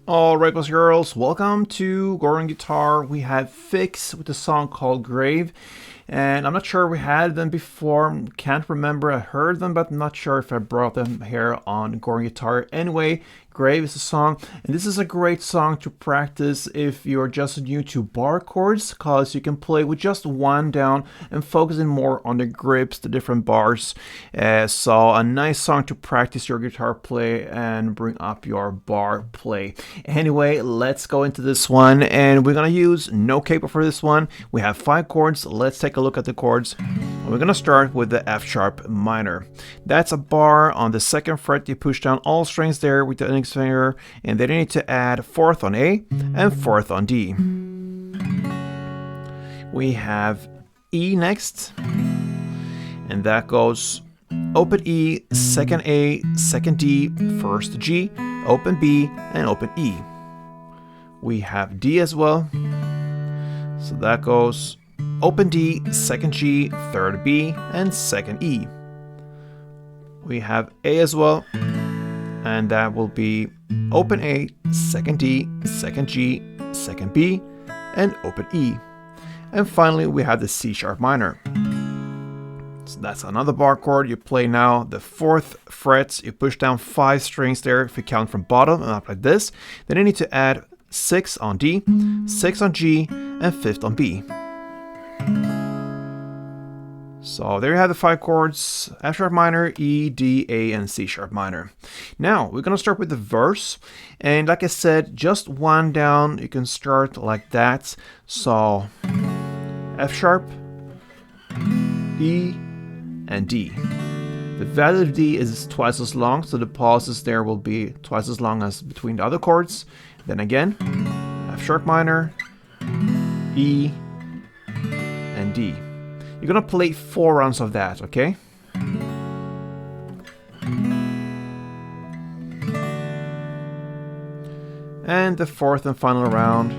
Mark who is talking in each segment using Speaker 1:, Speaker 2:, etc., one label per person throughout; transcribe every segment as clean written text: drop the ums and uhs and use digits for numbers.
Speaker 1: Alright, boys and girls, welcome to Gordon Guitar. We have Phix with a song called Grave, and I'm not sure we had them before, can't remember, I heard them, but I'm not sure if I brought them here on Gordon Guitar. Anyway, Grave is a song, and this is a great song to practice if you're just new to bar chords, because you can play with just one down and focusing more on the grips, the different bars. So a nice song to practice your guitar play and bring up your bar play. Anyway, let's go into this one, and we're gonna use no capo for this one. We have 5 chords. Let's take a look at the chords. We're gonna start with the F sharp minor. That's a bar on the 2nd fret. You push down all strings there with the index finger, and then you need to add 4th on A and 4th on D. We have E next, and that goes open E, 2nd A, 2nd D, 1st G, open B, and open E. We have D as well, so that goes open D, 2nd G, 3rd B, and 2nd E. We have A as well, and that will be open A, 2nd D, 2nd G, 2nd B, and open E. And finally we have the C sharp minor. So that's another bar chord. You play now the 4th fret, you push down 5 strings there if you count from bottom and up like this. Then you need to add 6 on D, 6 on G, and 5th on B. So there you have the 5 chords: F sharp minor, E, D, A, and C sharp minor. Now we're gonna start with the verse, and like I said, just one down. You can start like that. So F sharp, E, and D. The value of D is twice as long, so the pauses there will be twice as long as between the other chords. Then again, F sharp minor, E, and D. You're gonna play 4 rounds of that, okay? And the 4th and final round.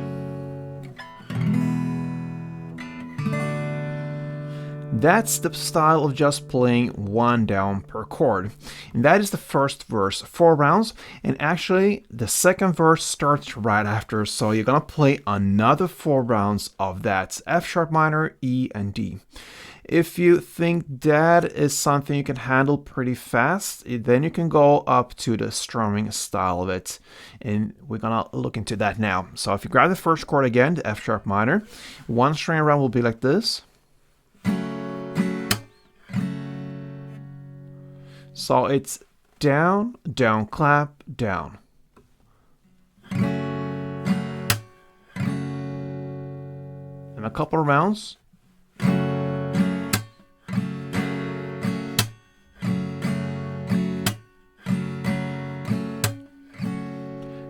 Speaker 1: That's the style of just playing one down per chord. And that is the first verse, 4 rounds. And actually, the second verse starts right after. So you're gonna play another 4 rounds of that: F sharp minor, E, and D. If you think that is something you can handle pretty fast, then you can go up to the strumming style of it. And we're gonna look into that now. So if you grab the first chord again, the F sharp minor, one string around will be like this. So it's down, down, clap, down. And a couple of rounds.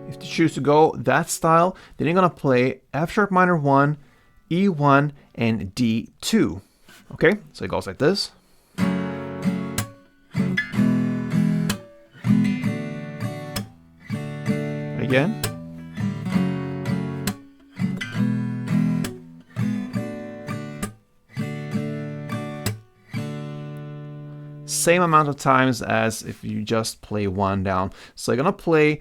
Speaker 1: If you choose to go that style, then you're gonna play F sharp minor 1, E1, and D2. Okay, so it goes like this. Again. Same amount of times as if you just play one down. So you're gonna play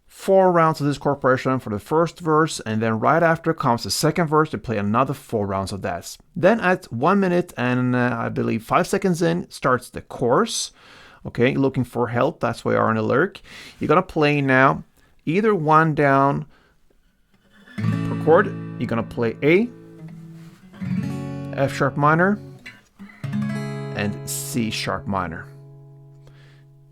Speaker 1: 4 rounds of this chord progression for the first verse, and then right after comes the second verse to play another 4 rounds of that. Then at 1 minute and I believe 5 seconds in starts the chorus. Okay, looking for help, that's why you are in the lyric. You're gonna play now either one down per chord. You're gonna play A, F sharp minor, and C sharp minor.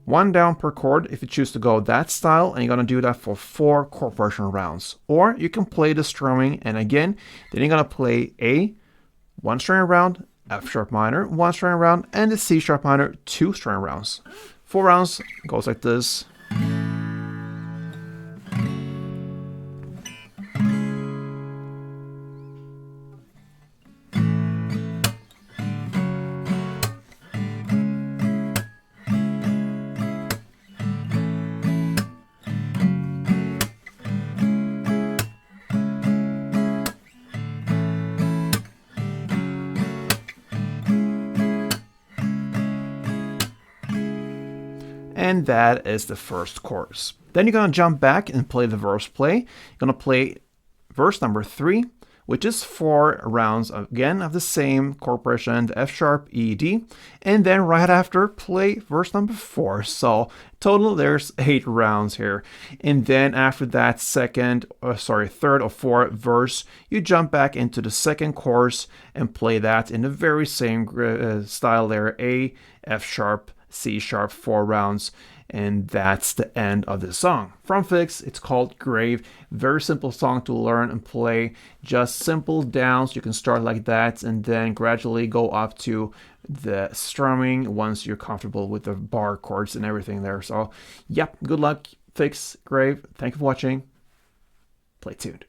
Speaker 1: One down per chord if you choose to go that style, and you're gonna do that for 4 chord progression rounds. Or you can play the strumming, and again, then you're gonna play A, 1 string around, F sharp minor, 1 string around, and the C sharp minor, 2 string rounds. 4 rounds goes like this. and that is the first chorus. Then you're going to jump back and play the verse play. You're going to play verse number 3, which is 4 rounds again of the same chord progression, the F sharp, E, D, and then right after play verse number 4. So total there's 8 rounds here. And then after that third or fourth verse, you jump back into the second chorus and play that in the very same style there, A, F sharp, C sharp, 4 rounds. And that's the end of the song. From Phix, it's called Grave. Very simple song to learn and play. Just simple downs. You can start like that and then gradually go up to the strumming once you're comfortable with the bar chords and everything there. So, yep, good luck, Phix, Grave. Thank you for watching. Play tuned.